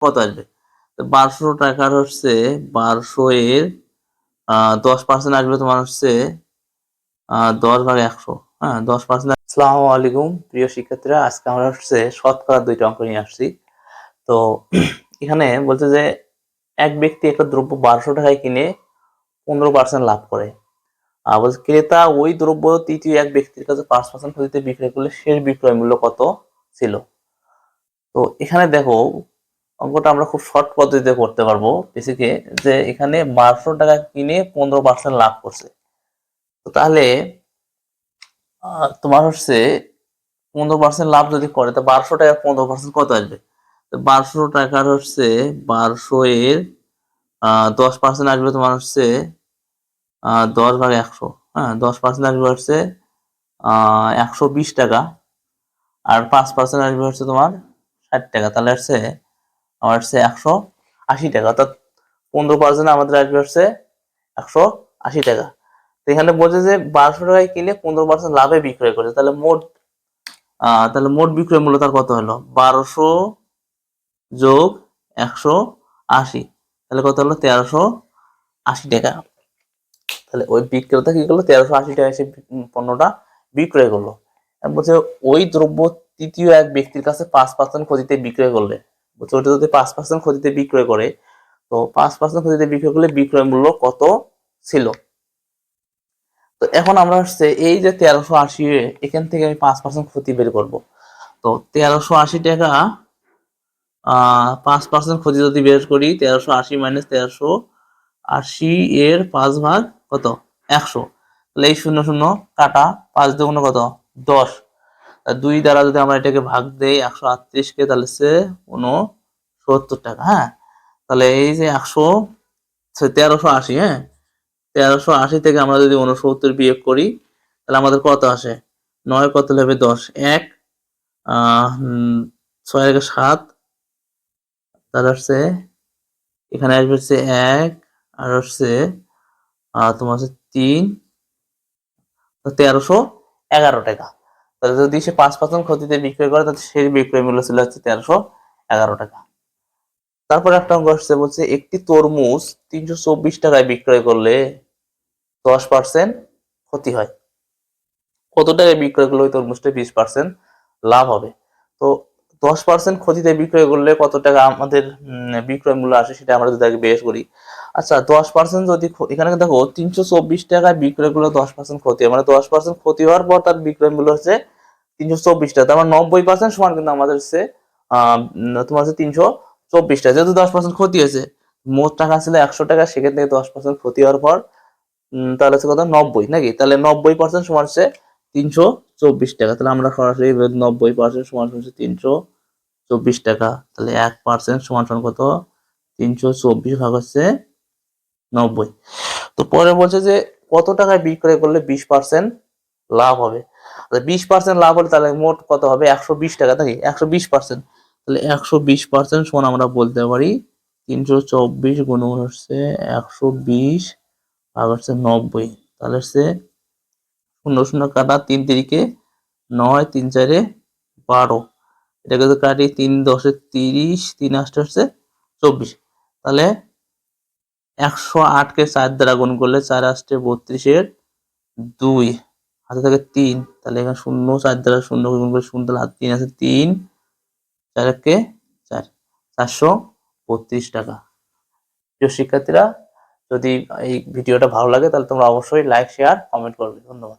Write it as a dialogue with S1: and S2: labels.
S1: কত আসবে? 1200 টাকার হচ্ছে 1200 এর 10% আসবে তোমার হচ্ছে 10/100। হ্যাঁ, 10%। আসসালামু আলাইকুম প্রিয় শিক্ষার্থীরা, আজকে আমরা হচ্ছে শতকরা 2টা অঙ্ক নিয়ে আসছি। তো এখানে বলছে যে এক ব্যক্তি একটা দ্রব্য 1200 টাকায় কিনে 15% লাভ করে। বলছে ক্রেতা ওই দ্রব্য তৃতীয় এক ব্যক্তির কাছে 5% ক্ষতিতে বিক্রয় করলে শেষ বিক্রয় মূল্য কত ছিল? তো এখানে দেখো, অঙ্কটা আমরা খুব শর্ট পদ্ধতিতে করতে পারবো বেসিকে, যে এখানে 1200 টাকা কিনে 15% লাভ করছে। তো তাহলে তোমার হচ্ছে 15% লাভ যদি করে, তো 1200 টাকা 15% কত আসবে? তো 1200 টাকার হচ্ছে 1200 এর 10% আসবে তোমার হচ্ছে 10/100। হ্যাঁ, 10% আসবে হচ্ছে 120 টাকা, আর 5% আসবে হচ্ছে তোমার 60 টাকা। তাহলে হচ্ছে আমার হচ্ছে 180 টাকা, অর্থাৎ 15% আমাদের আসবে হচ্ছে 180 টাকা। তো এখানে বলছে যে 1200 টাকায় কিনে 15% লাভে বিক্রয় করেছে, তাহলে মোট বিক্রয় মূল্য তার কত হলো? 1200 যোগ 180, তাহলে কত হলো? 1380 টাকা। তাহলে ওই বিক্রেতা কি করলো? 1380 টাকা সে পণ্যটা বিক্রয় করলো। বলছে ওই দ্রব্য তৃতীয় এক ব্যক্তির কাছে 5% ক্ষতিতে বিক্রয় করলে, বলছে ওটা যদি 5% ক্ষতিতে বিক্রয় করে, তো 5% ক্ষতিতে বিক্রয় করলে বিক্রয় মূল্য কত ছিল? তো এখন আমরা হচ্ছে এই যে 1380, এখান থেকে আমি 5% ক্ষতি বের করব। তো 1380 টাকা 5% ক্ষতি যদি বের করি, 1380 মাইনাস 1380 এর 5 ভাগ কত? 100। তাহলে এই 0 0 কাটা, 5 দুগুণ কত? 10। 2 দ্বারা যদি আমরা এটাকে ভাগ দেই 138 কে, তাহলে সে 69 টাকা। হ্যাঁ, তাহলে এই যে 1380, হ্যাঁ, 1380 থেকে আমরা যদি 69 বিয়োগ করি, তাহলে আমাদের কত আসে? 9 কত হবে? 10, 1 6 এর 7, তাহলে হচ্ছে এখানে আসবে হচ্ছে 1, আর হচ্ছে তোমার হচ্ছে 3, 1311 টাকা। তাহলে যদি সে 5% ক্ষতিতে বিক্রয় করে, তাহলে সেই বিক্রয় মূল্য ছিল হচ্ছে 1311 টাকা। তারপর একটা অঙ্ক আসছে, বলছে একটি তরমুজ 324 টাকায় বিক্রয় করলে 10% ক্ষতি হয়। কত টাকায় বিক্রয় করলে ওই তরমুজটা 20% লাভ হবে? তো 10% ক্ষতিতে বিক্রয় করলে কত টাকা আমাদের বিক্রয় মূল্য আসে, সেটা আমরা যদি আগে বের করি। আচ্ছা, 10% যদি এখানে দেখো 324 টাকায় বিক্রয় করলে 10% ক্ষতি হয়, মানে 10% ক্ষতি হওয়ার পর তার বিক্রয় মূল্য হচ্ছে 324 টাকা। তার মানে 90% সমান কিন্তু আমাদের হচ্ছে তোমার হচ্ছে 324 টাকা। যেহেতু 10% ক্ষতি হয়েছে, মোট টাকা ছিল 100 টাকা, সেখান থেকে 10% ক্ষতি হওয়ার পর তাহলে হচ্ছে কত? 90 নাকি? তাহলে 90% সমান হচ্ছে 324 টাকা। তাহলে আমরা সরাসরি 90% সমান হচ্ছে 324 টাকা। তাহলে 1% সমান সমান কত? 324 ভাগ হচ্ছে 90। তো পরে বলছে যে কত টাকায় বিক্রয় করলে 20% লাভ হবে? 20% লাভ হলে তাহলে মোট কত হবে? 120 টাকা নাকি? 120%। তাহলে 120% সমান আমরা বলতে পারি 324 গুণন হচ্ছে 120 ভাগ হচ্ছে 90। তাহলে হচ্ছে 0 0 কাটা, 3 3 9, 3 4 12। এটাকে যদি কাটি, 3 10 30, 3 8 হচ্ছে 24। তাহলে 108 কে 4 দ্বারা গুণ করলে 4 8 32 এর 2, হাতে থাকে 3। তাহলে এখানে 0 4 দ্বারা 0 গুণ করে 0, তাহলে হাতে 3 আছে, 3 4 কে 4, 432 টাকা। প্রিয় শিক্ষার্থীরা, যদি এই ভিডিওটা ভালো লাগে তাহলে তোমরা অবশ্যই লাইক, শেয়ার, কমেন্ট করবে। ধন্যবাদ।